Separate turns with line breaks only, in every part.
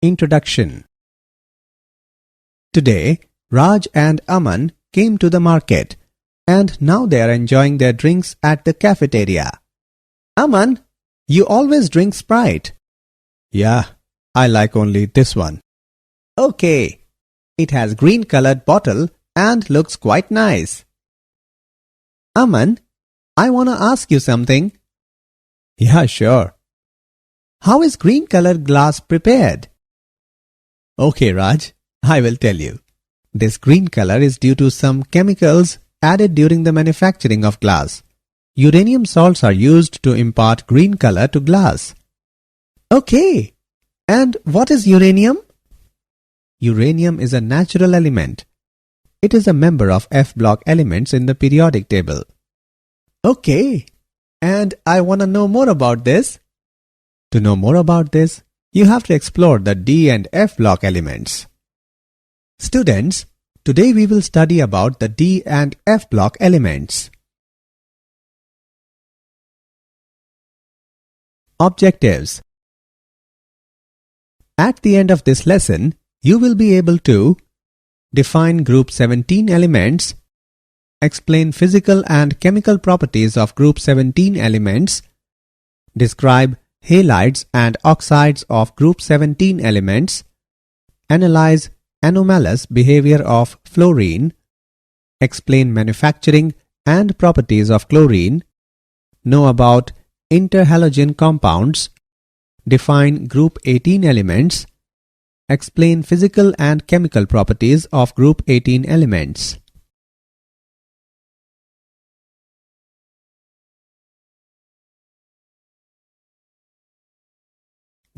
Introduction. Today, Raj and Aman came to the market and now they are enjoying their drinks at the cafeteria. Aman, you always drink Sprite. Yeah, I like only this one. Okay, it has green colored bottle and looks quite nice. Aman, I wanna ask you something. Yeah, sure. How is green colored glass prepared? Okay, Raj, I will tell you. This green color is due to some chemicals added during the manufacturing of glass. Uranium salts are used to impart green color to glass. Okay, and what is uranium? Uranium is a natural element. It is a member of F block elements in the periodic table. Okay, and I want to know more about this. To know more about this, you have to explore the D and F block elements. Students, today we will study about the D and F block elements. Objectives. At the end of this lesson, you will be able to define group 17 elements, explain physical and chemical properties of group 17 elements, describe halides and oxides of group 17 elements, analyze anomalous behavior of fluorine, explain manufacturing and properties of chlorine, know about interhalogen compounds, define group 18 elements, explain physical and chemical properties of group 18 elements.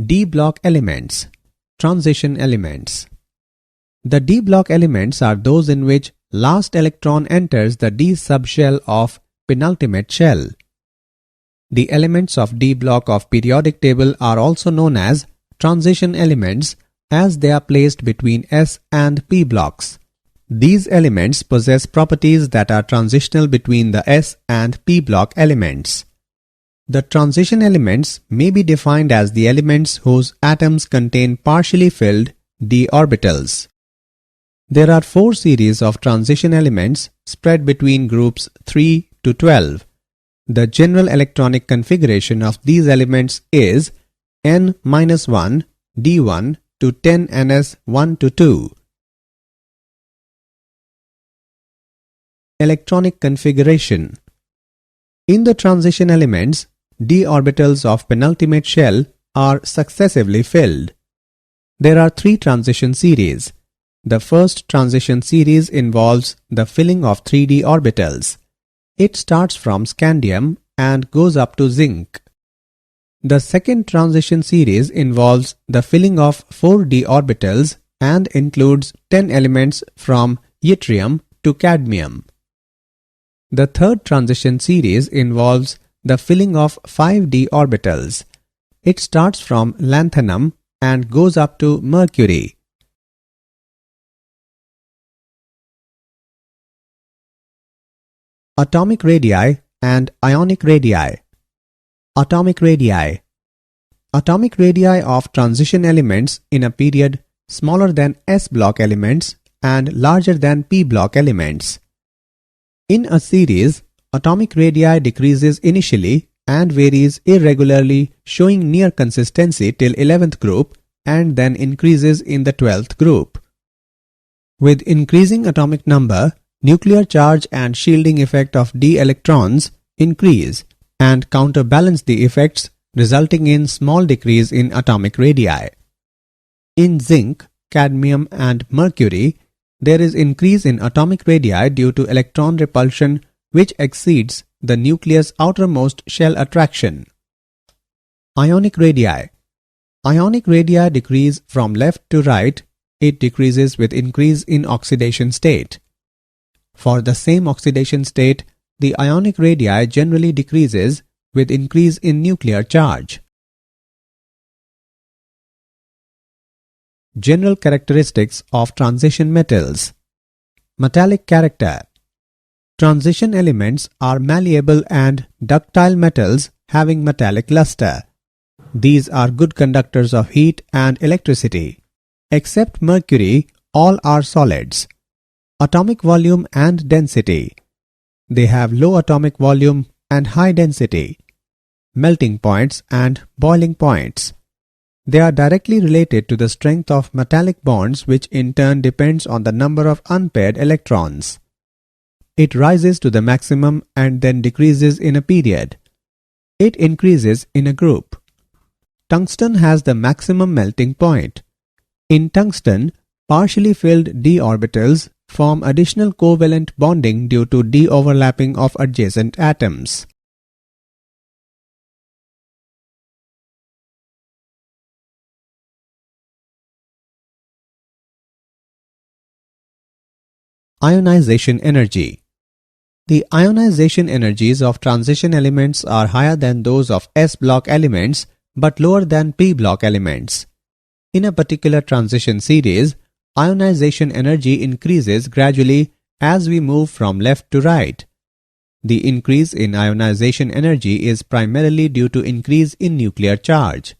D block elements, transition elements. The D block elements are those in which last electron enters the D subshell of penultimate shell. The elements of D block of periodic table are also known as transition elements as they are placed between S and P blocks. These elements possess properties that are transitional between the S and P block elements. The transition elements may be defined as the elements whose atoms contain partially filled d orbitals. There are 4 series of transition elements spread between groups 3 to 12. The general electronic configuration of these elements is N-1 D1 to 10Ns1 to 2. Electronic configuration. In the transition elements, d orbitals of penultimate shell are successively filled. There are 3 transition series. The first transition series involves the filling of 3d orbitals. It starts from scandium and goes up to zinc. The second transition series involves the filling of 4d orbitals and includes 10 elements from yttrium to cadmium. The third transition series involves the filling of 5d orbitals. It starts from lanthanum and goes up to mercury. Atomic radii and ionic radii. Atomic radii. Atomic radii of transition elements in a period smaller than S block elements and larger than P block elements. In a series, atomic radii decreases initially and varies irregularly, showing near consistency till 11th group and then increases in the 12th group. With increasing atomic number, nuclear charge and shielding effect of d electrons increase and counterbalance the effects, resulting in small decrease in atomic radii. In zinc, cadmium and mercury, there is increase in atomic radii due to electron repulsion which exceeds the nucleus' outermost shell attraction. Ionic radii. Ionic radii decrease from left to right. It decreases with increase in oxidation state. For the same oxidation state, the ionic radii generally decreases with increase in nuclear charge. General characteristics of transition metals. Metallic character. Transition elements are malleable and ductile metals having metallic luster. These are good conductors of heat and electricity. Except mercury, all are solids. Atomic volume and density. They have low atomic volume and high density. Melting points and boiling points. They are directly related to the strength of metallic bonds, which in turn depends on the number of unpaired electrons. It rises to the maximum and then decreases in a period. It increases in a group. Tungsten has the maximum melting point. In tungsten, partially filled d orbitals form additional covalent bonding due to de-overlapping of adjacent atoms. Ionization energy. The ionization energies of transition elements are higher than those of s-block elements but lower than p-block elements. In a particular transition series, ionization energy increases gradually as we move from left to right. The increase in ionization energy is primarily due to increase in nuclear charge.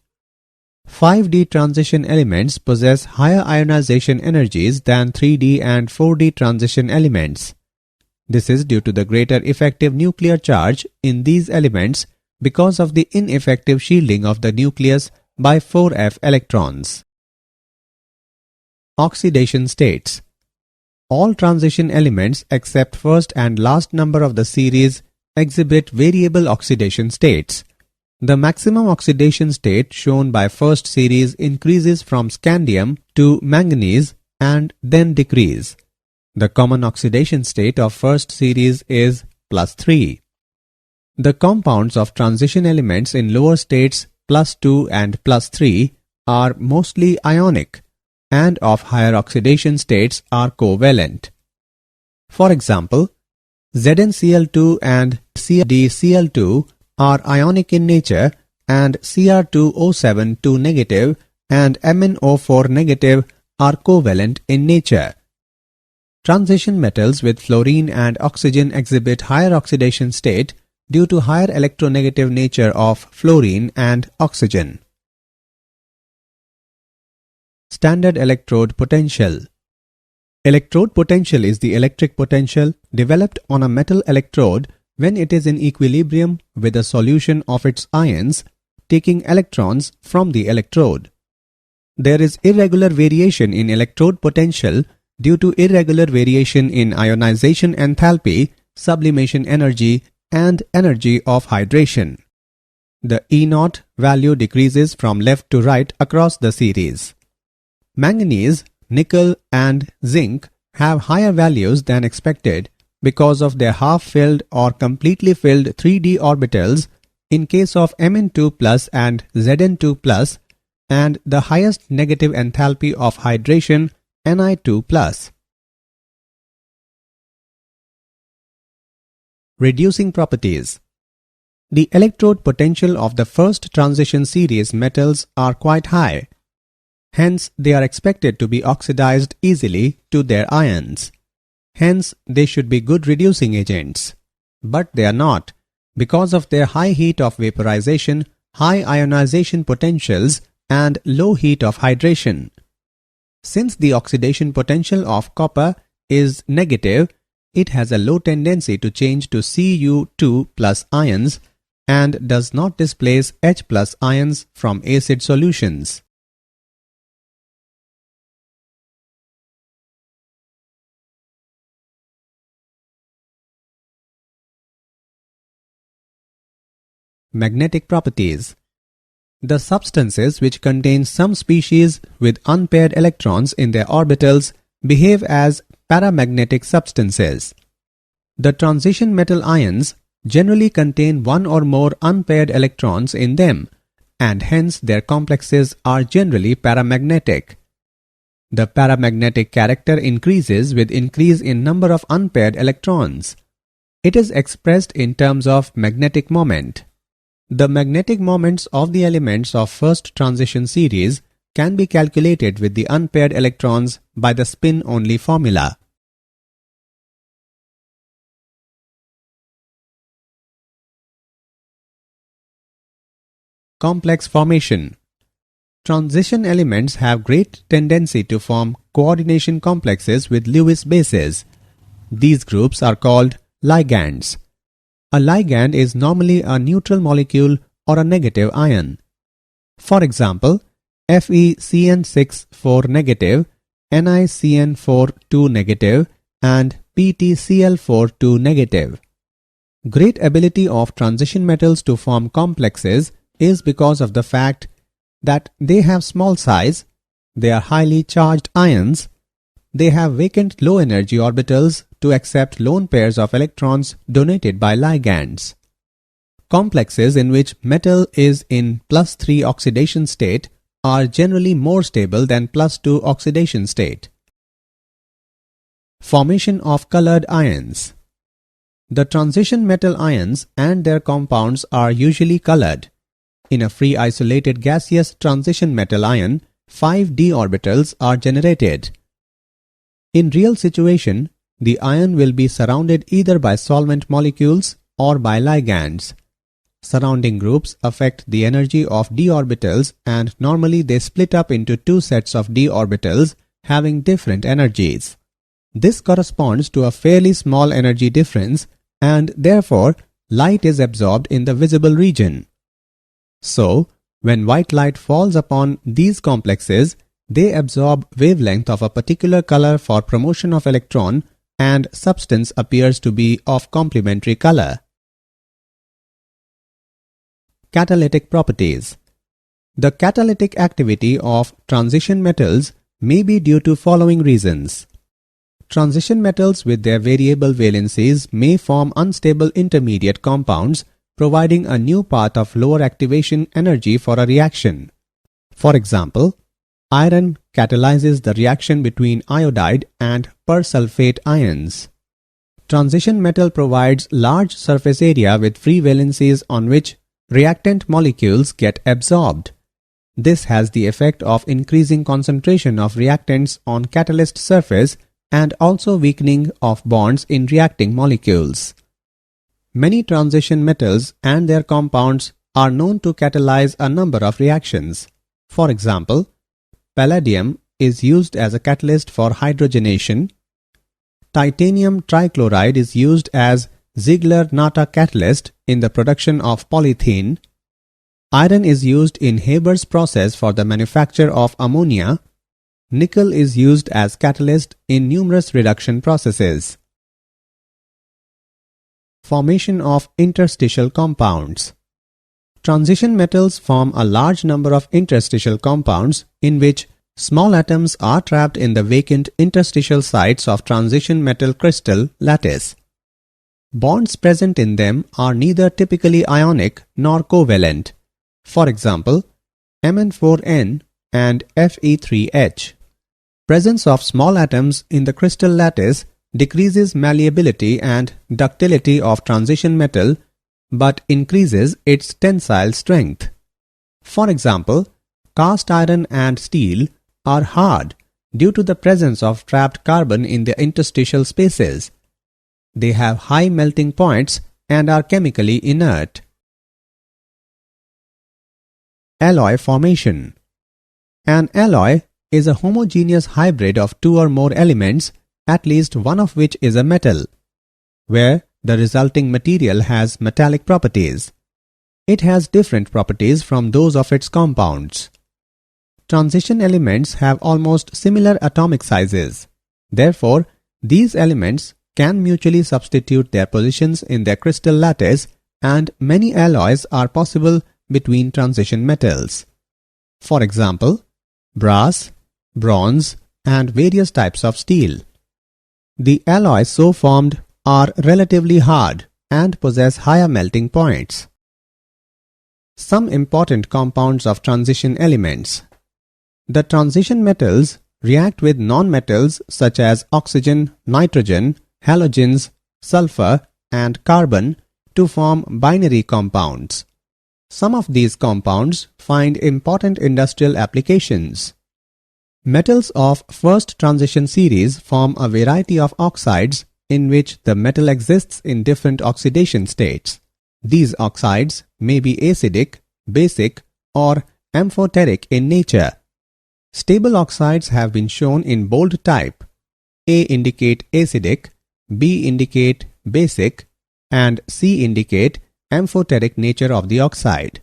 5D transition elements possess higher ionization energies than 3D and 4D transition elements. This is due to the greater effective nuclear charge in these elements because of the ineffective shielding of the nucleus by 4f electrons. Oxidation states. All transition elements except first and last number of the series exhibit variable oxidation states. The maximum oxidation state shown by first series increases from scandium to manganese and then decrease. The common oxidation state of first series is +3. The compounds of transition elements in lower states +2 and +3 are mostly ionic and of higher oxidation states are covalent. For example, ZnCl2 and CdCl2 are ionic in nature and Cr2O7 negative and MnO4 negative are covalent in nature. Transition metals with fluorine and oxygen exhibit higher oxidation state due to higher electronegative nature of fluorine and oxygen. Standard electrode potential. Electrode potential is the electric potential developed on a metal electrode when it is in equilibrium with a solution of its ions, taking electrons from the electrode. There is irregular variation in electrode potential due to irregular variation in ionization enthalpy, sublimation energy, and energy of hydration. The E0 value decreases from left to right across the series. Manganese, nickel, and zinc have higher values than expected because of their half-filled or completely filled 3d orbitals in case of Mn2+ and Zn2+, and the highest negative enthalpy of hydration Ni2+. Reducing properties. The electrode potential of the first transition series metals are quite high. Hence, they are expected to be oxidized easily to their ions. Hence, they should be good reducing agents. But they are not, because of their high heat of vaporization, high ionization potentials, and low heat of hydration. Since the oxidation potential of copper is negative, it has a low tendency to change to Cu2+ ions and does not displace H+ ions from acid solutions. Magnetic properties. The substances which contain some species with unpaired electrons in their orbitals behave as paramagnetic substances. The transition metal ions generally contain one or more unpaired electrons in them, and hence their complexes are generally paramagnetic. The paramagnetic character increases with increase in number of unpaired electrons. It is expressed in terms of magnetic moment. The magnetic moments of the elements of first transition series can be calculated with the unpaired electrons by the spin-only formula. Complex formation. Transition elements have great tendency to form coordination complexes with Lewis bases. These groups are called ligands. A ligand is normally a neutral molecule or a negative ion. For example, FeCN6 4 negative, NiCN4 2 negative, and PtCl4 2 negative. Great ability of transition metals to form complexes is because of the fact that they have small size, they are highly charged ions, they have vacant low energy orbitals to accept lone pairs of electrons donated by ligands. Complexes in which metal is in +3 oxidation state are generally more stable than +2 oxidation state. Formation of colored ions. The transition metal ions and their compounds are usually colored. In a free isolated gaseous transition metal ion, 5 d orbitals are generated. In real situation, the ion will be surrounded either by solvent molecules or by ligands. Surrounding groups affect the energy of d orbitals, and normally they split up into two sets of d orbitals having different energies. This corresponds to a fairly small energy difference, and therefore light is absorbed in the visible region. So, when white light falls upon these complexes, they absorb wavelength of a particular color for promotion of electron, and substance appears to be of complementary color. Catalytic properties. The catalytic activity of transition metals may be due to following reasons. Transition metals with their variable valencies may form unstable intermediate compounds, providing a new path of lower activation energy for a reaction. For example, iron catalyzes the reaction between iodide and persulfate ions. Transition metal provides large surface area with free valencies on which reactant molecules get absorbed. This has the effect of increasing concentration of reactants on catalyst surface and also weakening of bonds in reacting molecules. Many transition metals and their compounds are known to catalyze a number of reactions. For example, palladium is used as a catalyst for hydrogenation. Titanium trichloride is used as Ziegler-Natta catalyst in the production of polythene. Iron is used in Haber's process for the manufacture of ammonia. Nickel is used as catalyst in numerous reduction processes. Formation of interstitial compounds. Transition metals form a large number of interstitial compounds in which small atoms are trapped in the vacant interstitial sites of transition metal crystal lattice. Bonds present in them are neither typically ionic nor covalent. For example, Mn4n and Fe3H. Presence of small atoms in the crystal lattice decreases malleability and ductility of transition metal but increases its tensile strength. For example, cast iron and steel are hard due to the presence of trapped carbon in the interstitial spaces. They have high melting points and are chemically inert. Alloy formation. An alloy is a homogeneous hybrid of two or more elements, at least one of which is a metal, where the resulting material has metallic properties. It has different properties from those of its compounds. Transition elements have almost similar atomic sizes. Therefore, these elements can mutually substitute their positions in their crystal lattice, and many alloys are possible between transition metals. For example, brass, bronze, and various types of steel. The alloys so formed are relatively hard and possess higher melting points. Some important compounds of transition elements. The transition metals react with nonmetals such as oxygen, nitrogen, halogens, sulfur, and carbon to form binary compounds. Some of these compounds find important industrial applications. Metals of first transition series form a variety of oxides in which the metal exists in different oxidation states. These oxides may be acidic, basic, or amphoteric in nature. Stable oxides have been shown in bold type. A indicate acidic, B indicate basic, and C indicate amphoteric nature of the oxide.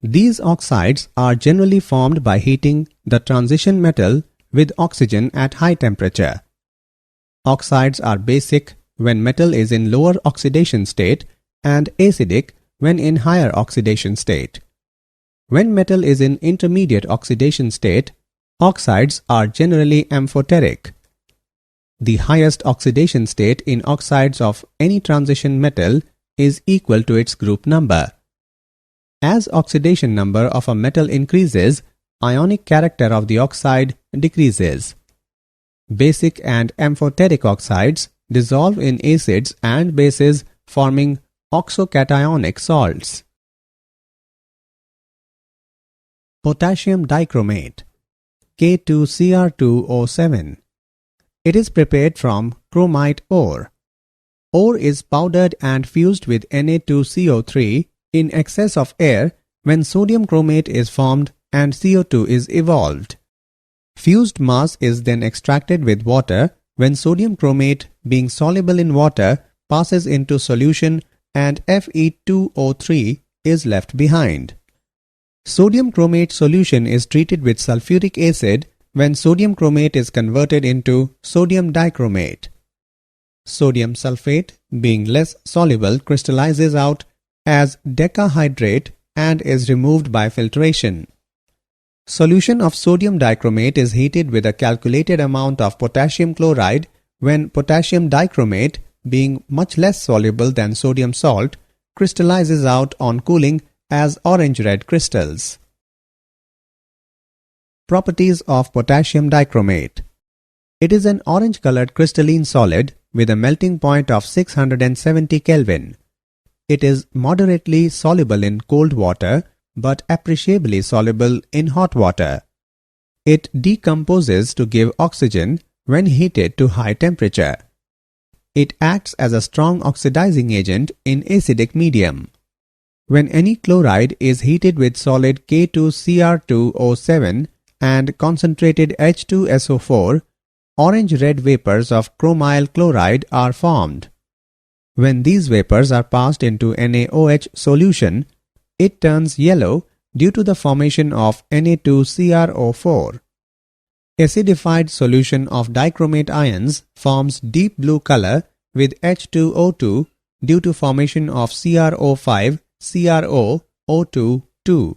These oxides are generally formed by heating the transition metal with oxygen at high temperature. Oxides are basic when metal is in lower oxidation state and acidic when in higher oxidation state. When metal is in intermediate oxidation state, oxides are generally amphoteric. The highest oxidation state in oxides of any transition metal is equal to its group number. As oxidation number of a metal increases, ionic character of the oxide decreases. Basic and amphoteric oxides dissolve in acids and bases, forming oxocationic salts. Potassium dichromate, K2Cr2O7. It is prepared from chromite ore. Ore is powdered and fused with Na2CO3 in excess of air when sodium chromate is formed and CO2 is evolved. Fused mass is then extracted with water when sodium chromate, being soluble in water, passes into solution and Fe2O3 is left behind. Sodium chromate solution is treated with sulfuric acid when sodium chromate is converted into sodium dichromate. Sodium sulfate, being less soluble, crystallizes out as decahydrate and is removed by filtration. Solution of sodium dichromate is heated with a calculated amount of potassium chloride when potassium dichromate, being much less soluble than sodium salt, crystallizes out on cooling as orange-red crystals. Properties of potassium dichromate. It is an orange-colored crystalline solid with a melting point of 670 Kelvin. It is moderately soluble in cold water but appreciably soluble in hot water. It decomposes to give oxygen when heated to high temperature. It acts as a strong oxidizing agent in acidic medium. When any chloride is heated with solid K2Cr2O7 and concentrated H2SO4, orange-red vapors of chromyl chloride are formed. When these vapors are passed into NaOH solution, it turns yellow due to the formation of Na2CrO4. Acidified solution of dichromate ions forms deep blue color with H2O2 due to formation of CrO5 CrOO2.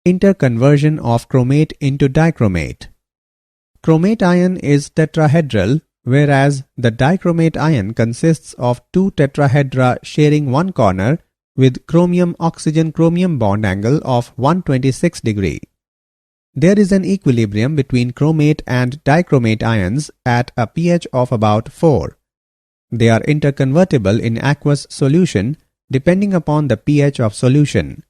Interconversion of chromate into dichromate. Chromate ion is tetrahedral, whereas the dichromate ion consists of two tetrahedra sharing one corner with chromium-oxygen-chromium bond angle of 126 degree. There is an equilibrium between chromate and dichromate ions at a pH of about 4. They are interconvertible in aqueous solution depending upon the pH of solution.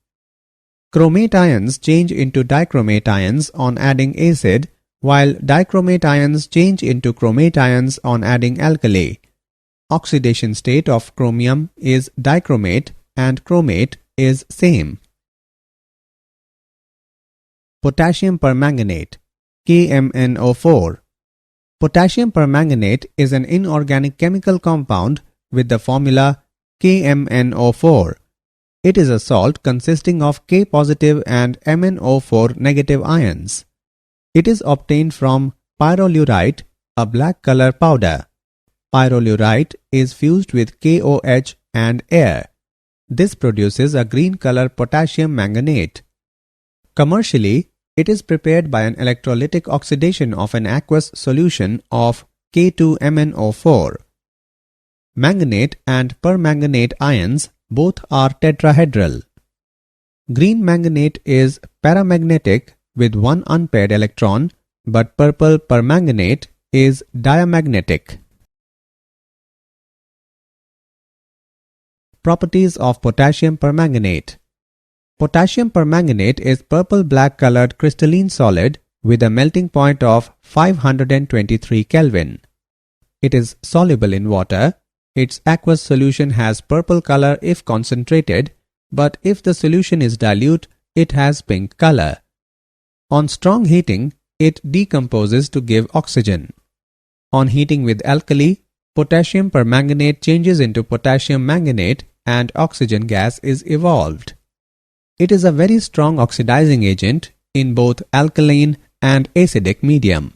Chromate ions change into dichromate ions on adding acid, while dichromate ions change into chromate ions on adding alkali. Oxidation state of chromium is dichromate and chromate is same. Potassium permanganate, KMnO4. Potassium permanganate is an inorganic chemical compound with the formula KMnO4. It is a salt consisting of K positive and MnO4 negative ions. It is obtained from pyrolurite, a black color powder. Pyrolurite is fused with KOH and air. This produces a green color potassium manganate. Commercially, it is prepared by an electrolytic oxidation of an aqueous solution of K2MnO4. Manganate and permanganate ions both are tetrahedral. Green manganate is paramagnetic with one unpaired electron, but purple permanganate is diamagnetic. Properties of potassium permanganate. Potassium permanganate is purple-black colored crystalline solid with a melting point of 523 Kelvin. It is soluble in water. Its aqueous solution has purple color if concentrated, but if the solution is dilute, it has pink color. On strong heating, it decomposes to give oxygen. On heating with alkali, potassium permanganate changes into potassium manganate and oxygen gas is evolved. It is a very strong oxidizing agent in both alkaline and acidic medium.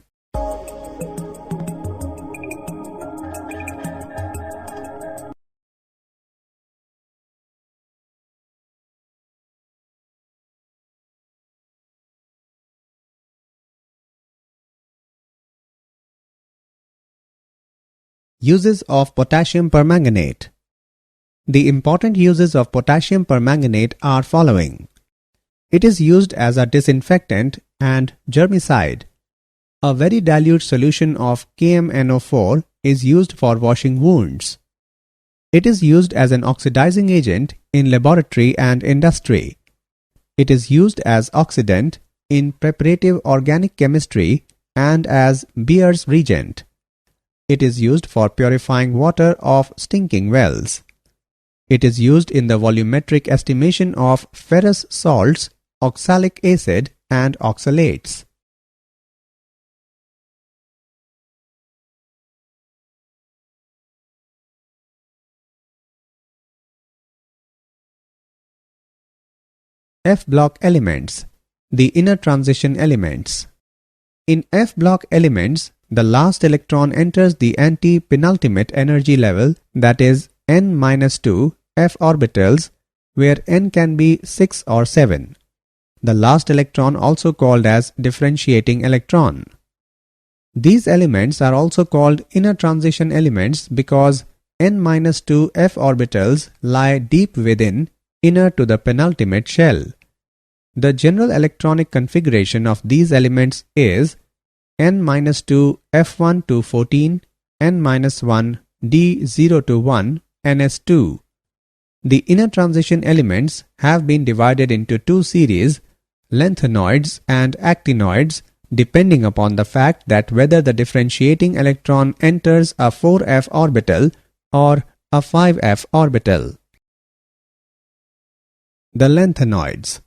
Uses of potassium permanganate. The important uses of potassium permanganate are following. It is used as a disinfectant and germicide. A very dilute solution of KMnO4 is used for washing wounds. It is used as an oxidizing agent in laboratory and industry. It is used as oxidant in preparative organic chemistry and as Beer's reagent. It is used for purifying water of stinking wells. It is used in the volumetric estimation of ferrous salts, oxalic acid, and oxalates. F-block elements, the inner transition elements. In F-block elements, the last electron enters the anti-penultimate energy level, that is n-2 f orbitals, where n can be 6 or 7. The last electron also called as differentiating electron. These elements are also called inner transition elements because n-2 f orbitals lie deep within, inner to the penultimate shell. The general electronic configuration of these elements is n-2 f1 to 14, n-1 d0 to 1, ns2. The inner transition elements have been divided into two series, lanthanoids and actinoids, depending upon the fact that whether the differentiating electron enters a 4f orbital or a 5f orbital. The lanthanoids.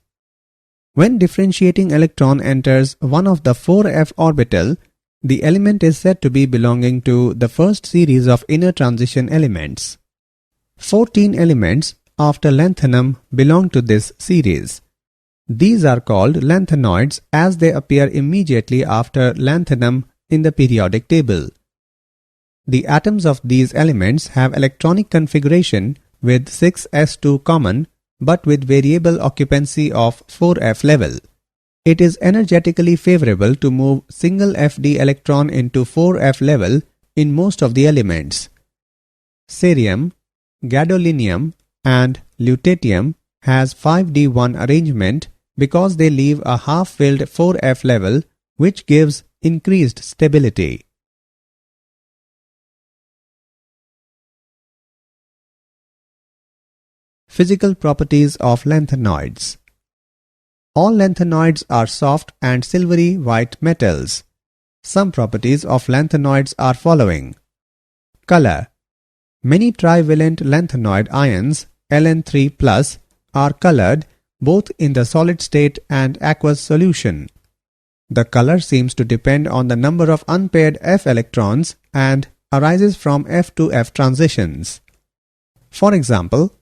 When differentiating electron enters one of the 4f orbital, the element is said to be belonging to the first series of inner transition elements. 14 elements after lanthanum belong to this series. These are called lanthanoids as they appear immediately after lanthanum in the periodic table. The atoms of these elements have electronic configuration with 6s2 common but with variable occupancy of 4f level. It is energetically favorable to move single Fd electron into 4f level in most of the elements. Cerium, gadolinium and lutetium has 5d1 arrangement because they leave a half-filled 4f level which gives increased stability. Physical properties of lanthanoids. All lanthanoids are soft and silvery white metals. Some properties of lanthanoids are following. Color. Many trivalent lanthanoid ions, Ln3+, are colored both in the solid state and aqueous solution. The color seems to depend on the number of unpaired F electrons and arises from F to F transitions. For example,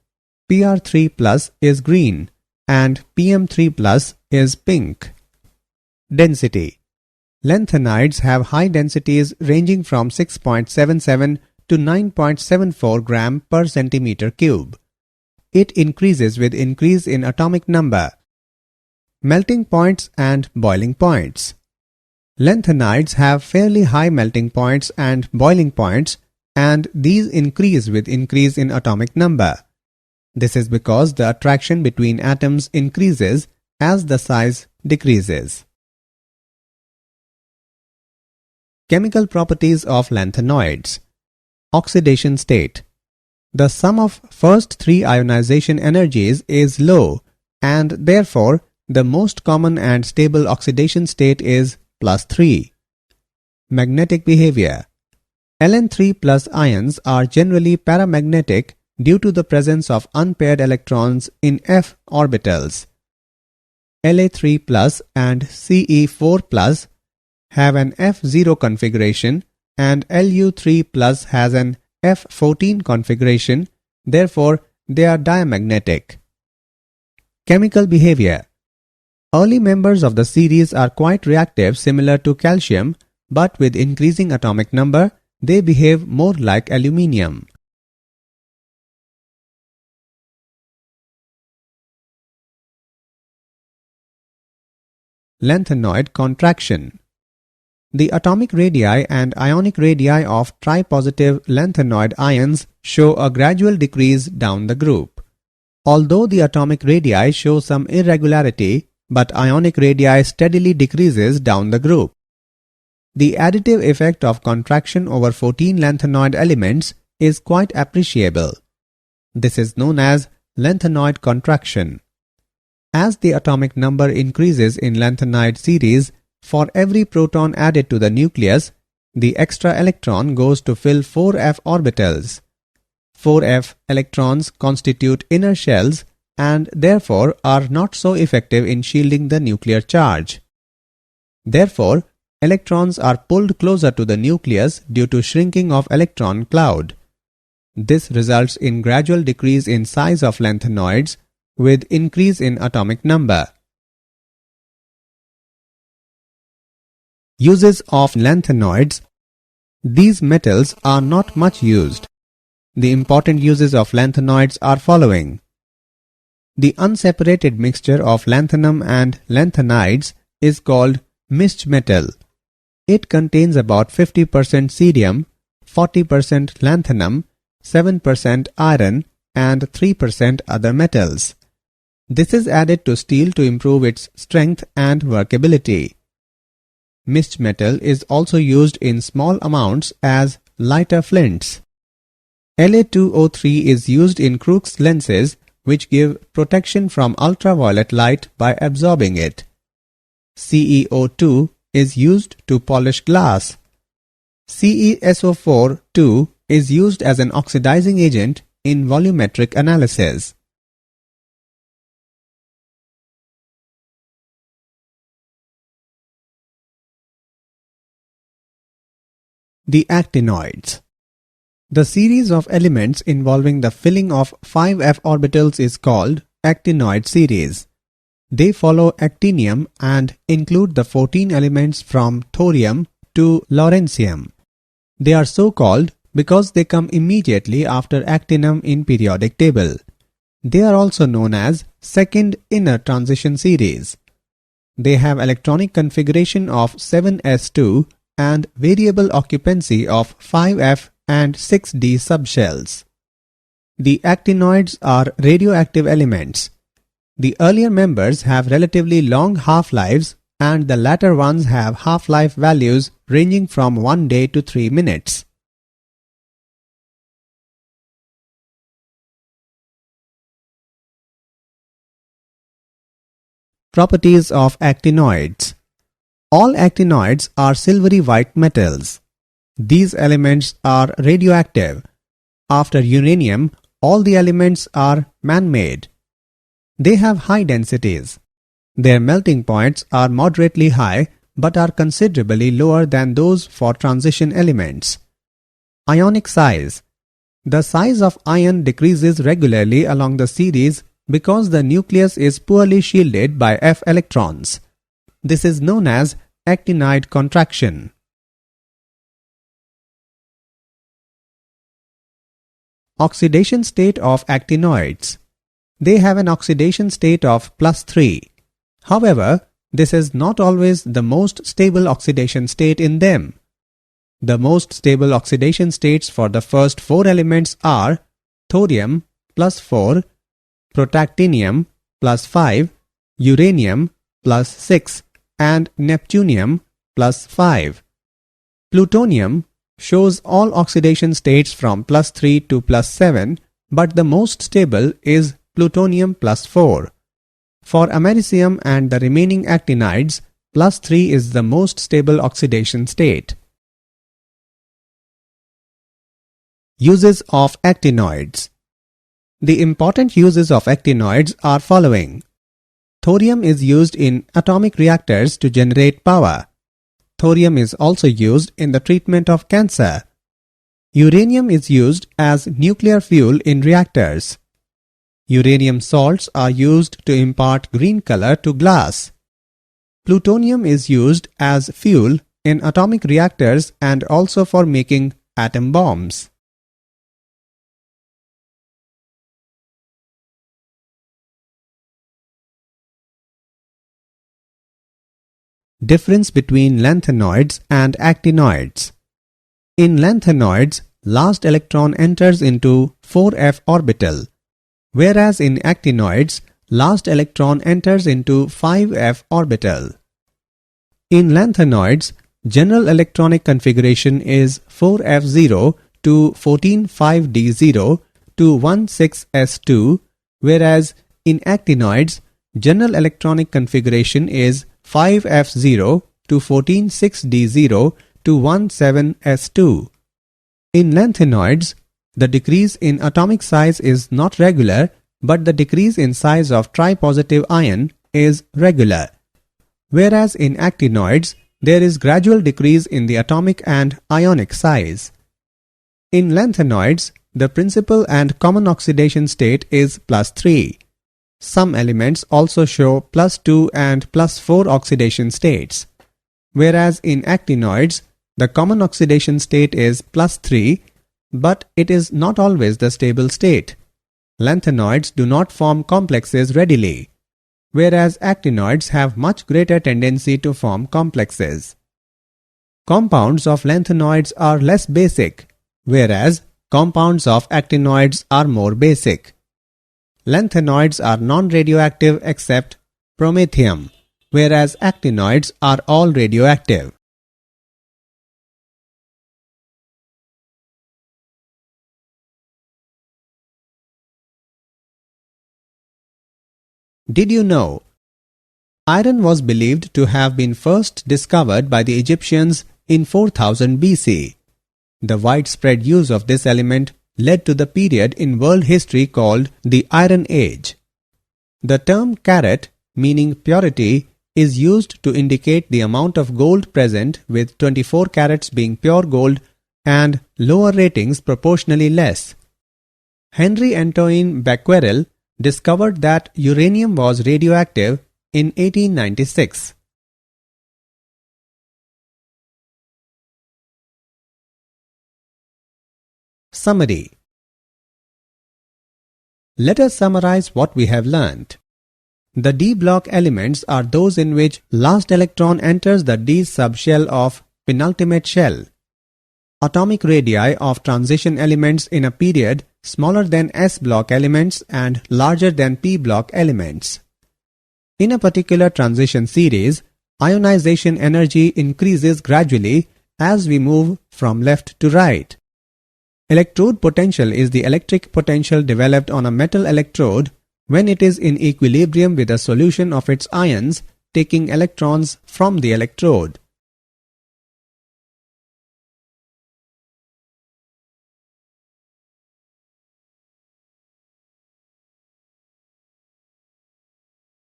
Pr3+ is green and Pm3+ is pink. Density. Lanthanides have high densities ranging from 6.77 to 9.74 gram per centimeter cube. It increases with increase in atomic number. Melting points and boiling points. Lanthanides have fairly high melting points and boiling points, and these increase with increase in atomic number. This is because the attraction between atoms increases as the size decreases. Chemical properties of lanthanoids. Oxidation state. The sum of first three ionization energies is low, and therefore the most common and stable oxidation state is +3. Magnetic behavior. Ln3 plus ions are generally paramagnetic due to the presence of unpaired electrons in f orbitals. La3 plus and Ce4 plus have an F0 configuration and Lu3 plus has an F14 configuration, therefore they are diamagnetic. Chemical behavior. Early members of the series are quite reactive, similar to calcium, but with increasing atomic number, they behave more like aluminium. Lanthanoid contraction. The atomic radii and ionic radii of tripositive lanthanoid ions show a gradual decrease down the group. Although the atomic radii show some irregularity, but ionic radii steadily decreases down the group. The additive effect of contraction over 14 lanthanoid elements is quite appreciable. This is known as lanthanoid contraction. As the atomic number increases in lanthanoid series, for every proton added to the nucleus, the extra electron goes to fill 4f orbitals. 4f electrons constitute inner shells and therefore are not so effective in shielding the nuclear charge. Therefore, electrons are pulled closer to the nucleus due to shrinking of electron cloud. This results in gradual decrease in size of lanthanoids with increase in atomic number. Uses of lanthanoids. These metals are not much used. The important uses of lanthanoids are following. The unseparated mixture of lanthanum and lanthanides is called mixed metal. It contains about 50% cerium, 40% lanthanum, 7% iron and 3% other metals. This is added to steel to improve its strength and workability. Mixed metal is also used in small amounts as lighter flints. La2O3 is used in Crookes lenses which give protection from ultraviolet light by absorbing it. CeO2 is used to polish glass. CeSO4 is used as an oxidizing agent in volumetric analysis. The actinoids. The series of elements involving the filling of 5f orbitals is called actinoid series. They follow actinium and include the 14 elements from thorium to lawrencium. They are so called because they come immediately after actinum in periodic table. They are also known as second inner transition series. They have electronic configuration of 7s2 and variable occupancy of 5f and 6d subshells. The actinoids are radioactive elements. The earlier members have relatively long half-lives and the latter ones have half-life values ranging from 1 day to 3 minutes. Properties of actinoids. All actinoids are silvery white metals. These elements are radioactive. After uranium, all the elements are man-made. They have high densities. Their melting points are moderately high but are considerably lower than those for transition elements. Ionic size. The size of ion decreases regularly along the series because the nucleus is poorly shielded by f electrons. This is known as actinide contraction. Oxidation state of actinoids. They have an oxidation state of +3. However, this is not always the most stable oxidation state in them. The most stable oxidation states for the first 4 elements are thorium +4, protactinium +5, uranium +6 and neptunium +5. Plutonium shows all oxidation states from +3 to +7 but the most stable is plutonium +4. For americium and the remaining actinides, +3 is the most stable oxidation state. Uses of actinoids. The important uses of actinoids are following. Thorium is used in atomic reactors to generate power. Thorium is also used in the treatment of cancer. Uranium is used as nuclear fuel in reactors. Uranium salts are used to impart green color to glass. Plutonium is used as fuel in atomic reactors and also for making atom bombs. Difference between lanthanoids and actinoids. In lanthanoids, last electron enters into 4f orbital, whereas in actinoids, last electron enters into 5f orbital. In lanthanoids, general electronic configuration is 4f0 to 14,5d0 to 16s2, whereas in actinoids, general electronic configuration is 5f0 to 14,6d0 to 17s2. In lanthanoids, the decrease in atomic size is not regular, but the decrease in size of tripositive ion is regular. Whereas in actinoids, there is gradual decrease in the atomic and ionic size. In lanthanoids, the principal and common oxidation state is +3. Some elements also show +2 and +4 oxidation states. Whereas in actinoids, the common oxidation state is +3, but it is not always the stable state. Lanthanoids do not form complexes readily, whereas actinoids have much greater tendency to form complexes. Compounds of lanthanoids are less basic, whereas compounds of actinoids are more basic. Lanthanoids are non-radioactive except promethium, whereas actinoids are all radioactive. Did you know? Iron was believed to have been first discovered by the Egyptians in 4000 BC. The widespread use of this element led to the period in world history called the Iron Age. The term carat, meaning purity, is used to indicate the amount of gold present, with 24 carats being pure gold and lower ratings proportionally less. Henry Antoine Becquerel discovered that uranium was radioactive in 1896. Summary. Let us summarize what we have learnt. The d block elements are those in which last electron enters the d subshell of penultimate shell. Atomic radii of transition elements in a period smaller than s block elements and larger than p block elements. In a particular transition series, ionization energy increases gradually as we move from left to right. Electrode potential is the electric potential developed on a metal electrode when it is in equilibrium with a solution of its ions, taking electrons from the electrode.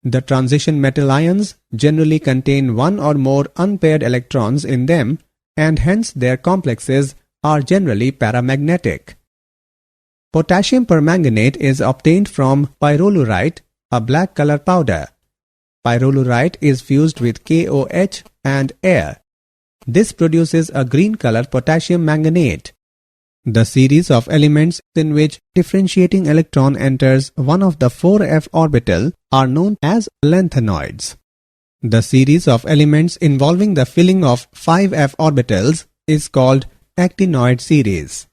The transition metal ions generally contain one or more unpaired electrons in them, and hence their complexes are generally paramagnetic. Potassium permanganate is obtained from pyrolurite, a black color powder. Pyrolurite is fused with KOH and air. This produces a green color potassium manganate. The series of elements in which differentiating electron enters one of the 4f orbital are known as lanthanoids. The series of elements involving the filling of 5f orbitals is called actinoid series.